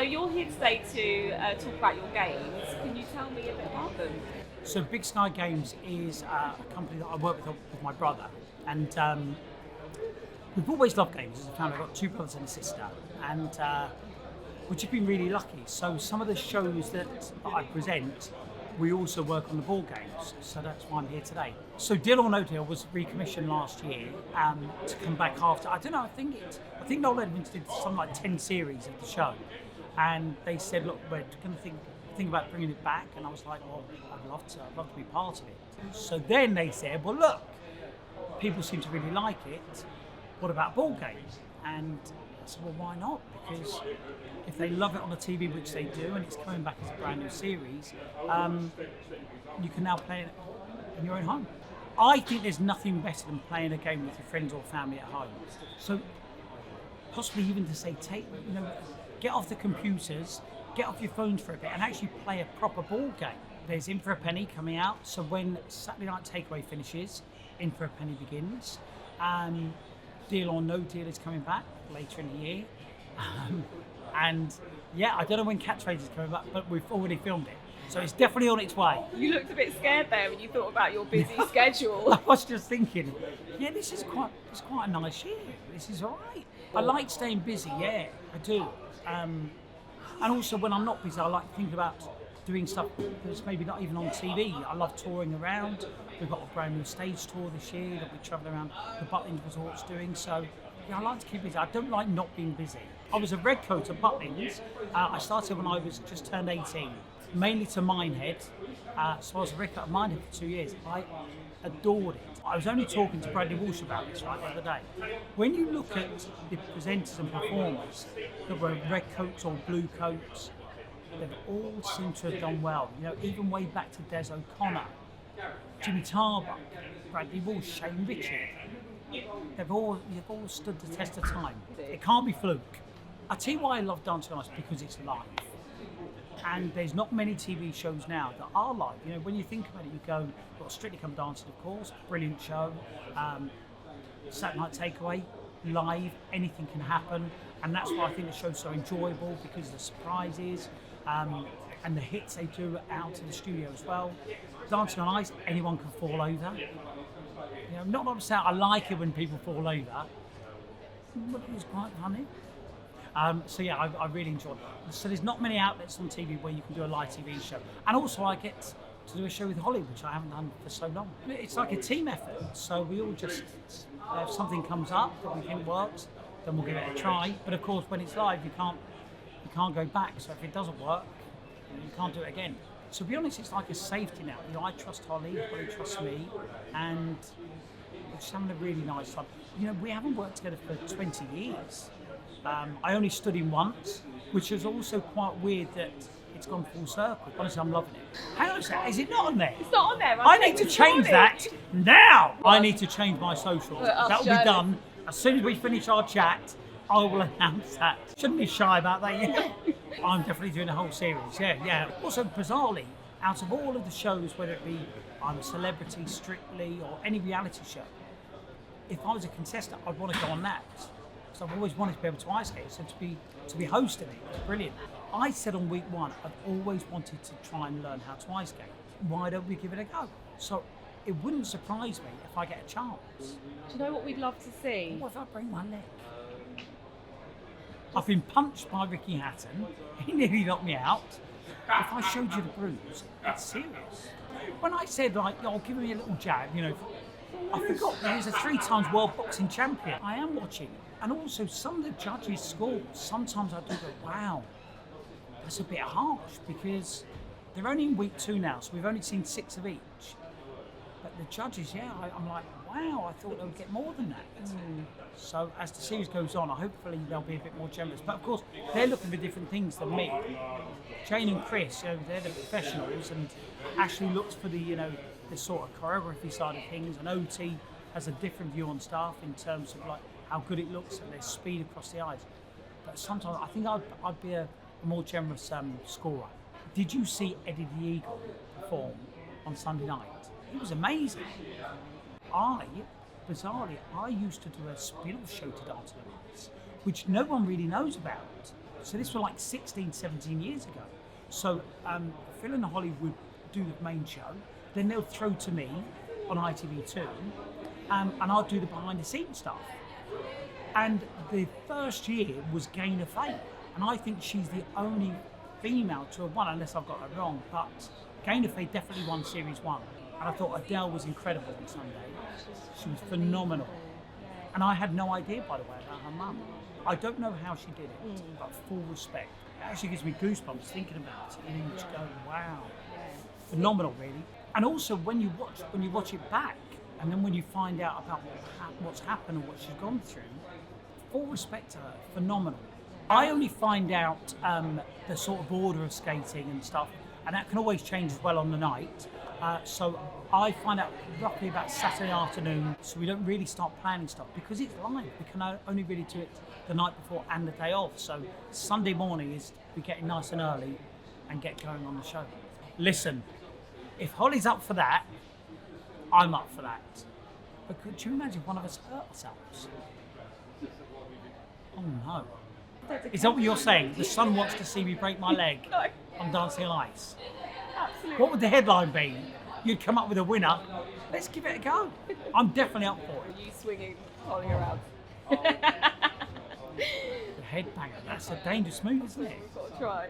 you're here today to talk about your games. Can you tell me a bit about them? So Big Sky Games is a company that I work with my brother, and we've always loved games as a family. I've got two brothers and a sister, and we've just been really lucky. So some of the shows that I present, we also work on the board games, so that's why I'm here today. So Deal or No Deal was recommissioned last year to come back after, I don't know, I think Noel Edmonds did something like 10 series of the show, and they said, look, we're going to think about bringing it back, and I was like, well, I'd love to be part of it. So then they said, well, look, people seem to really like it, what about board games? And I said, well, why not? Because if they love it on the TV, which they do, and it's coming back as a brand new series, you can now play it in your own home. I think there's nothing better than playing a game with your friends or family at home. So possibly even to say, get off the computers, get off your phones for a bit and actually play a proper board game. There's In for a Penny coming out, so when Saturday Night Takeaway finishes, In for a Penny begins. Deal or No Deal is coming back later in the year. And yeah, I don't know when Catchphrase is coming back, but we've already filmed it. So it's definitely on its way. You looked a bit scared there when you thought about your busy schedule. I was just thinking, yeah, it's quite a nice year. This is all right. I like staying busy, yeah, I do. And also when I'm not busy, I like thinking about doing stuff that's maybe not even on TV. I love touring around. We've got a brand new stage tour this year that we're travelling around the Butlins resorts doing. So yeah, I like to keep busy. I don't like not being busy. I was a redcoat at Butlins. I started when I was just turned 18, mainly to Minehead. So I was a redcoat at Minehead for 2 years. I adored it. I was only talking to Bradley Walsh about this right the other day. When you look at the presenters and performers that were red coats or blue coats, they've all seemed to have done well. Even way back to Des O'Connor, Jimmy Tarbuck, Bradley Walsh, Shane Richard. They've all stood the test of time. It can't be fluke. I tell you why I love Dancing on Ice, because it's live. And there's not many TV shows now that are live. When you think about it, you go, well, Strictly Come Dancing, of course, brilliant show. Saturday Night Takeaway, live, anything can happen. And that's why I think the show's so enjoyable, because of the surprises and the hits they do out to the studio as well. Dancing on Ice, anyone can fall over. Not what I'm saying, I like it when people fall over, but it was quite funny. So yeah, I really enjoyed it. So there's not many outlets on TV where you can do a live TV show. And also I get to do a show with Holly, which I haven't done for so long. It's like a team effort, so we all just, if something comes up that we think works, then we'll give it a try. But of course, when it's live, you can't go back. So if it doesn't work, you can't do it again. So to be honest, it's like a safety net. I trust Holly trusts me, and we're just having a really nice time. We haven't worked together for 20 years. I only stood in once, which is also quite weird that it's gone full circle. Honestly, I'm loving it. Hang on a sec, is it not on there? It's not on there. I need to change that now. I need to change my socials. That will be done as soon as we finish our chat. I will announce that. Shouldn't be shy about that yet. I'm definitely doing a whole series. Yeah. Also, bizarrely, out of all of the shows, whether it be I'm a Celebrity, Strictly, or any reality show, if I was a contestant, I'd want to go on that. So I've always wanted to be able to ice skate, so to be hosting it was brilliant. I said on week one, I've always wanted to try and learn how to ice skate. Why don't we give it a go? So it wouldn't surprise me if I get a chance. Do you know what we'd love to see? What if I bring my leg? I've been punched by Ricky Hatton. He nearly knocked me out. If I showed you the bruise, it's serious. When I said, give me a little jab, I forgot that he's a 3-time world boxing champion. I am watching. And also, some of the judges' scores, sometimes I do go, wow, that's a bit harsh, because they're only in week 2 now, so we've only seen 6 of each. But the judges, I'm like, wow, I thought they would get more than that. So as the series goes on, hopefully they'll be a bit more generous. But of course, they're looking for different things than me. Jane and Chris, they're the professionals, and Ashley looks for the sort of choreography side of things, and OT has a different view on stuff in terms of how good it looks and their speed across the eyes. But sometimes I think I'd be a more generous scorer. Did you see Eddie the Eagle perform on Sunday night? It was amazing. Bizarrely, I used to do a spin-off show to Dancing on Ice, which no one really knows about. So this was like 16, 17 years ago. So Phil and Holly would do the main show, then they'll throw to me on ITV2, and I'll do the behind the scenes stuff. And the first year was Gain of Fate, and I think she's the only female to have won, unless I've got it wrong, but Gain of Fate definitely won Series 1. And I thought Adele was incredible on Sunday. She was phenomenal. And I had no idea, by the way, about her mum. I don't know how she did it, but full respect. It actually gives me goosebumps thinking about it. You just go, wow. Phenomenal, really. And also when you watch it back, and then when you find out about what's happened or what she's gone through, full respect to her, phenomenal. I only find out the sort of order of skating and stuff, and that can always change as well on the night. So I find out roughly about Saturday afternoon, so we don't really start planning stuff because it's live. We can only really do it the night before and the day off. So Sunday morning is we get in nice and early and get going on the show. Listen, if Holly's up for that, I'm up for that. But could you imagine one of us hurt ourselves? Oh no. Is that what you're saying? The sun wants to see me break my leg on Dancing on Ice. Absolutely. What would the headline be? You'd come up with a winner. Let's give it a go. I'm definitely up for it. You swinging Holly around. The headbanger, that's a dangerous move, isn't it? We've got to try.